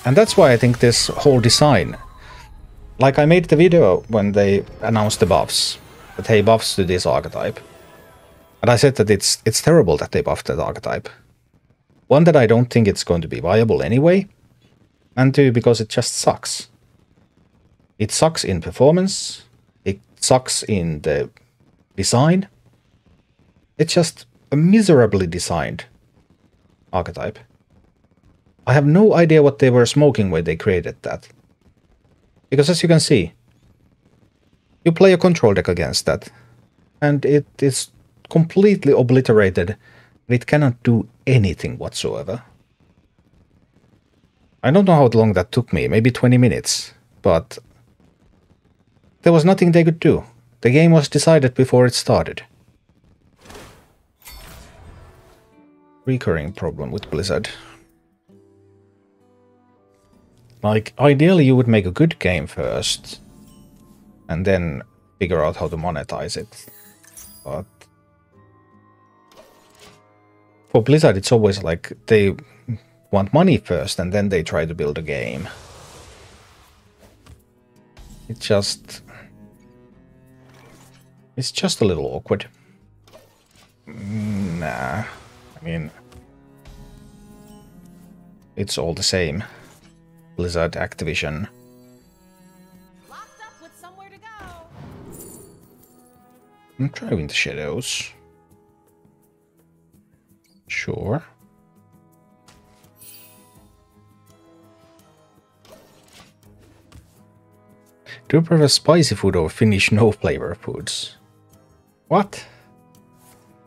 And that's why I think this whole design... Like, I made the video when they announced the buffs. That, hey, buffs to this archetype. And I said that it's terrible that they buffed that archetype. One, that I don't think it's going to be viable anyway. And two, because it just sucks. It sucks in performance. It sucks in the design. It's just a miserably designed archetype. I have no idea what they were smoking when they created that. Because as you can see, you play a control deck against that, and it is completely obliterated. It cannot do anything whatsoever. I don't know how long that took me, maybe 20 minutes, but there was nothing they could do. The game was decided before it started. Recurring problem with Blizzard. Like, ideally you would make a good game first, and then figure out how to monetize it. But for Blizzard, it's always like they want money first, and then they try to build a game. It's just a little awkward. Nah, I mean, it's all the same. Blizzard, Activision. Locked up with somewhere to go. I'm driving the shadows. Sure. Do you prefer spicy food or Finnish no flavor foods? What?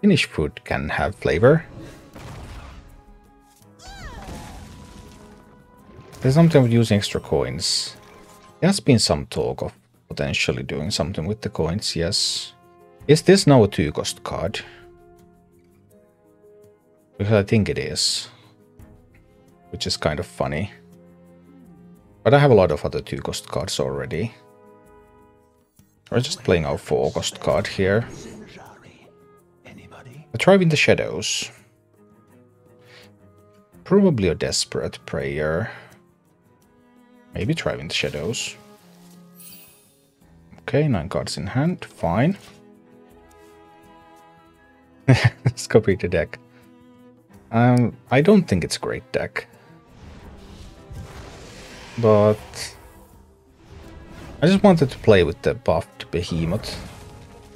Finnish food can have flavor. There's something with using extra coins. There has been some talk of potentially doing something with the coins, yes. Is this now a 2-cost card? Because I think it is. Which is kind of funny. But I have a lot of other 2-cost cards already. We're just playing our 4-cost card here. A Thrive in the Shadows. Probably a Desperate Prayer. Maybe Thrive in the Shadows. Okay, 9 cards in hand, fine. Let's copy the deck. I don't think it's a great deck. But I just wanted to play with the buffed Behemoth.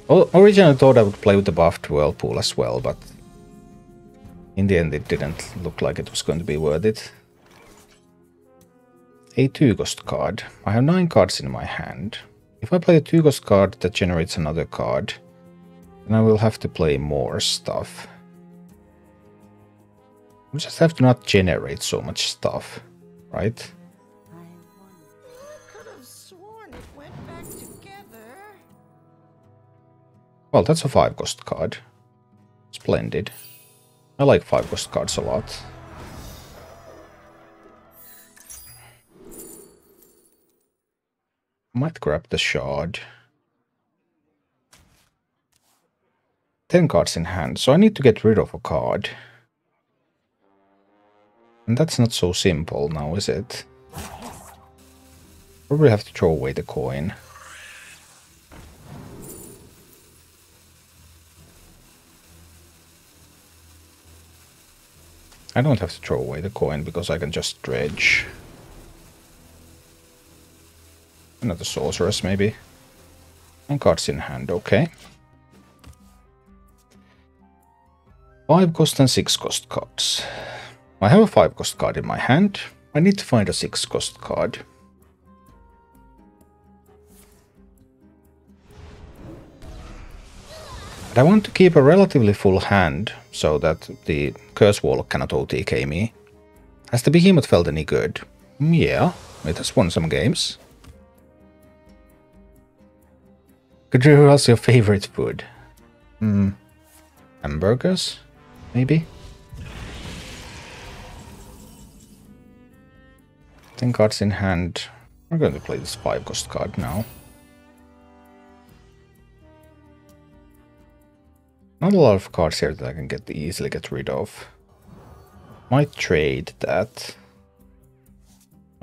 Originally I thought I would play with the buffed Whirlpool as well, but in the end it didn't look like it was going to be worth it. A 2-cost card. I have 9 cards in my hand. If I play a 2-cost card that generates another card, then I will have to play more stuff. We just have to not generate so much stuff, right? Could have sworn it went back together. Well, that's a 5-cost card. Splendid. I like 5-cost cards a lot. Might grab the shard. 10 cards in hand, so I need to get rid of a card. And that's not so simple now, is it? Probably have to throw away the coin. I don't have to throw away the coin because I can just dredge. Another sorceress, maybe. And cards in hand, okay. 5-cost and 6-cost cards. I have a 5-cost card in my hand. I need to find a 6-cost card. But I want to keep a relatively full hand so that the Curse Warlock cannot OTK me. Has the Behemoth felt any good? Yeah, it has won some games. Could you ask your favorite food? Hamburgers? Maybe? 10 cards in hand. We're going to play this 5-cost card now. Not a lot of cards here that I can easily get rid of. Might trade that.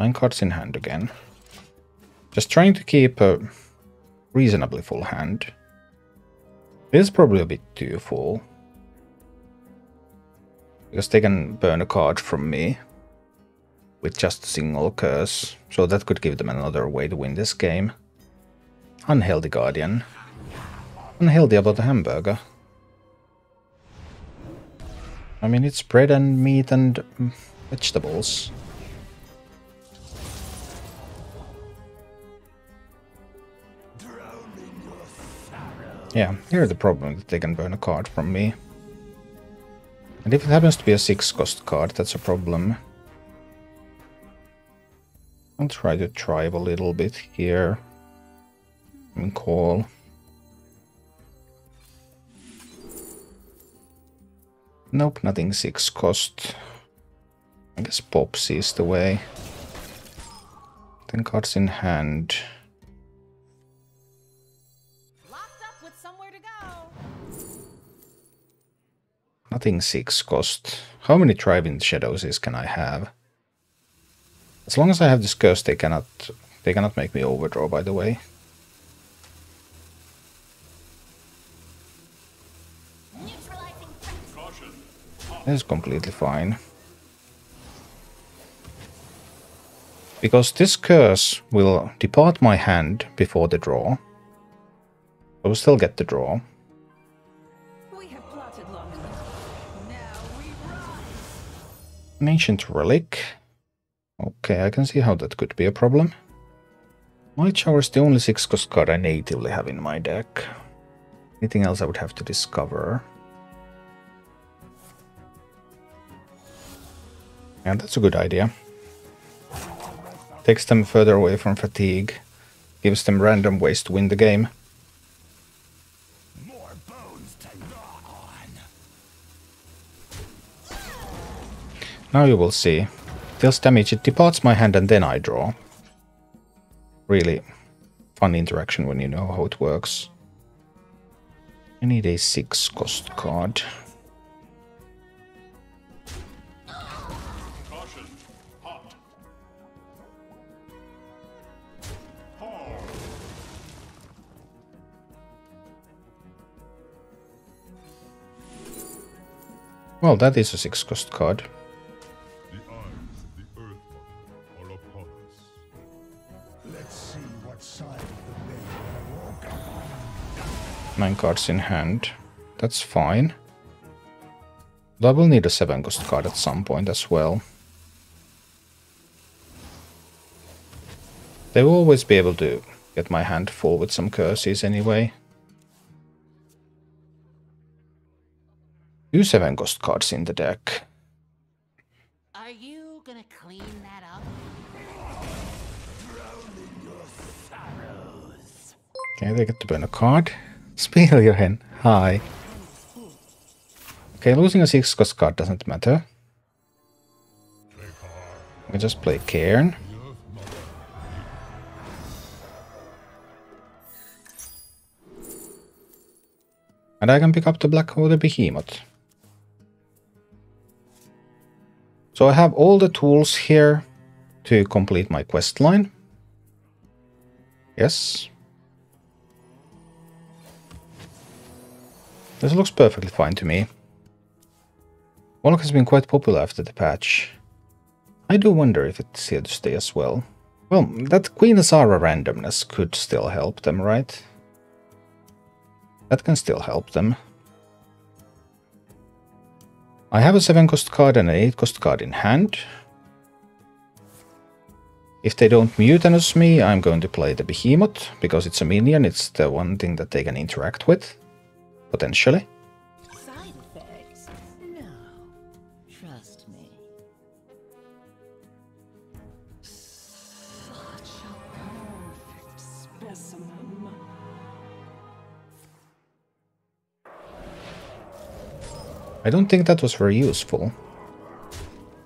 9 cards in hand again. Just trying to keep a reasonably full hand. It is probably a bit too full. Because they can burn a card from me with just a single curse. So that could give them another way to win this game. Unhealthy Guardian. Unhealthy about the hamburger. I mean, it's bread and meat and vegetables. Yeah, here's the problem, that they can burn a card from me. And if it happens to be a 6-cost card, that's a problem. I'll try to drive a little bit here. And call. Nope, nothing 6-cost. I guess Popsy is the way. 10 cards in hand. Nothing 6-cost. How many Driving Shadows can I have? As long as I have this curse, they cannot make me overdraw, by the way. That is completely fine. Because this curse will depart my hand before the draw. I will still get the draw. An Ancient Relic. Okay, I can see how that could be a problem. Light Shower is the only 6-cost card I natively have in my deck. Anything else I would have to discover. Yeah, that's a good idea. Takes them further away from fatigue. Gives them random ways to win the game. Now you will see. Deals damage, it departs my hand and then I draw. Really fun interaction when you know how it works. I need a 6-cost card. Well, that is a 6-cost card. 9 cards in hand. That's fine. But I will need a 7-cost card at some point as well. They will always be able to get my hand full with some curses anyway. 2 7-cost cards in the deck. Are you gonna clean that up? Okay, they get to burn a card. Speljohen, hi. Okay, losing a 6-cost card doesn't matter. I just play Cairn. And I can pick up the Black Water Behemoth. So I have all the tools here to complete my quest line. Yes. This looks perfectly fine to me. Warlock has been quite popular after the patch. I do wonder if it's here to stay as well. Well, that Queen Azara randomness could still help them, right? That can still help them. I have a 7-cost card and an 8-cost card in hand. If they don't mutinous me, I'm going to play the Behemoth, because it's a minion, it's the one thing that they can interact with. Potentially. Side effects? No. Trust me. Such a perfect specimen. I don't think that was very useful.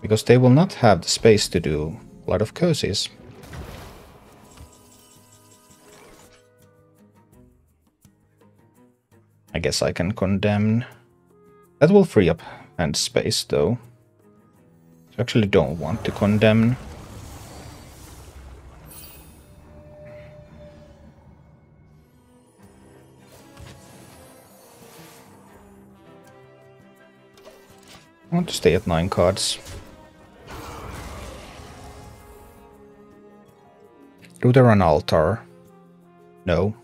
Because they will not have the space to do a lot of curses. I guess I can condemn. That will free up hand space though. So I actually don't want to condemn. want to stay at 9 cards. Do they run altar? No.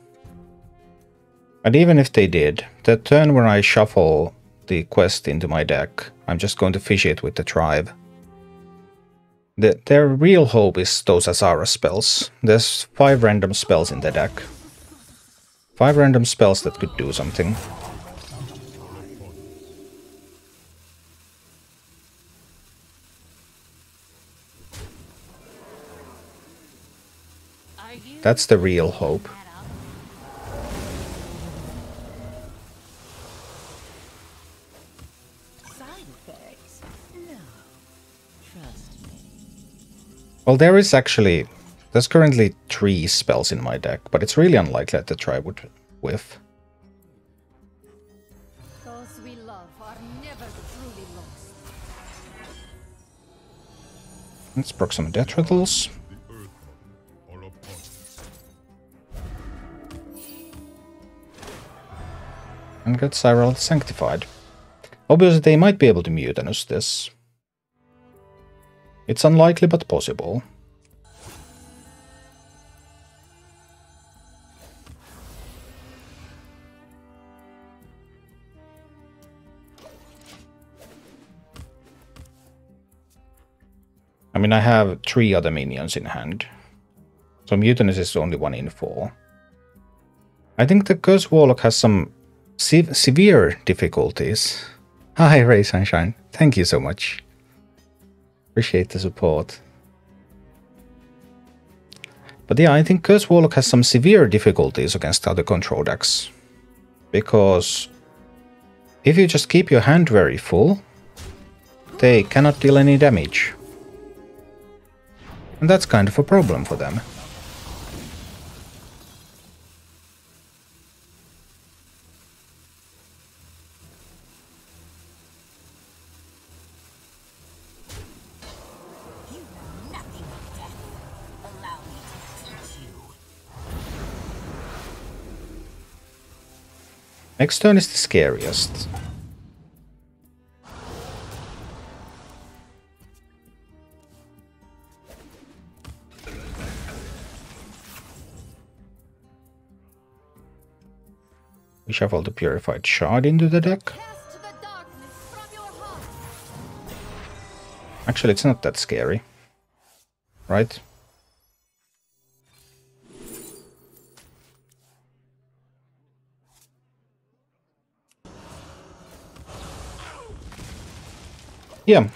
And even if they did, the turn when I shuffle the quest into my deck, I'm just going to fish it with the tribe. Their real hope is those Azara spells. There's 5 random spells in the deck. 5 random spells that could do something. That's the real hope. Well, there's currently 3 spells in my deck, but it's really unlikely that the tribe would whiff. Those we love are never truly lost. Let's proc some Death Rattles. And get Cyril Sanctified. Obviously, they might be able to Mutinous this. It's unlikely, but possible. I mean, I have 3 other minions in hand. So Mutinous is only 1 in 4. I think the Curse Warlock has some severe difficulties. Hi, Ray Sunshine. Thank you so much. Appreciate the support. But yeah, I think Curse Warlock has some severe difficulties against other control decks. Because if you just keep your hand very full, they cannot deal any damage. And that's kind of a problem for them. Next turn is the scariest. We shuffle the Purified Shard into the deck. Actually, it's not that scary, right? Yeah,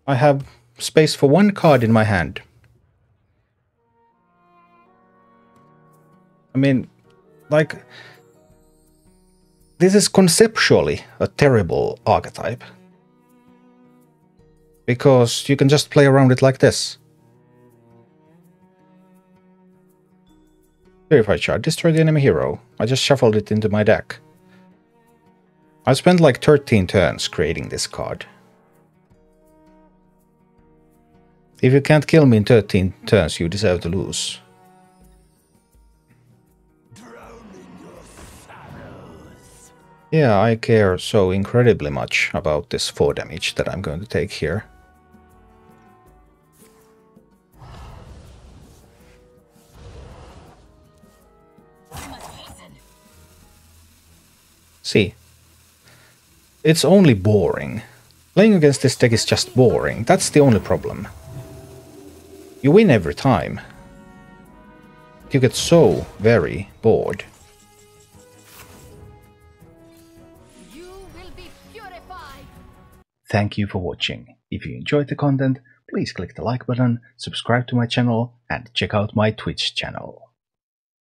I have space for 1 card in my hand. I mean, like, this is conceptually a terrible archetype. Because you can just play around it like this. Purified Shard, destroy the enemy hero. I just shuffled it into my deck. I spent like 13 turns creating this card. If you can't kill me in 13 turns, you deserve to lose. Yeah, I care so incredibly much about this 4 damage that I'm going to take here. See. It's only boring. Playing against this deck is just boring. That's the only problem. You win every time. You get so very bored. You will be purified. Thank you for watching. If you enjoyed the content, please click the like button, subscribe to my channel, and check out my Twitch channel.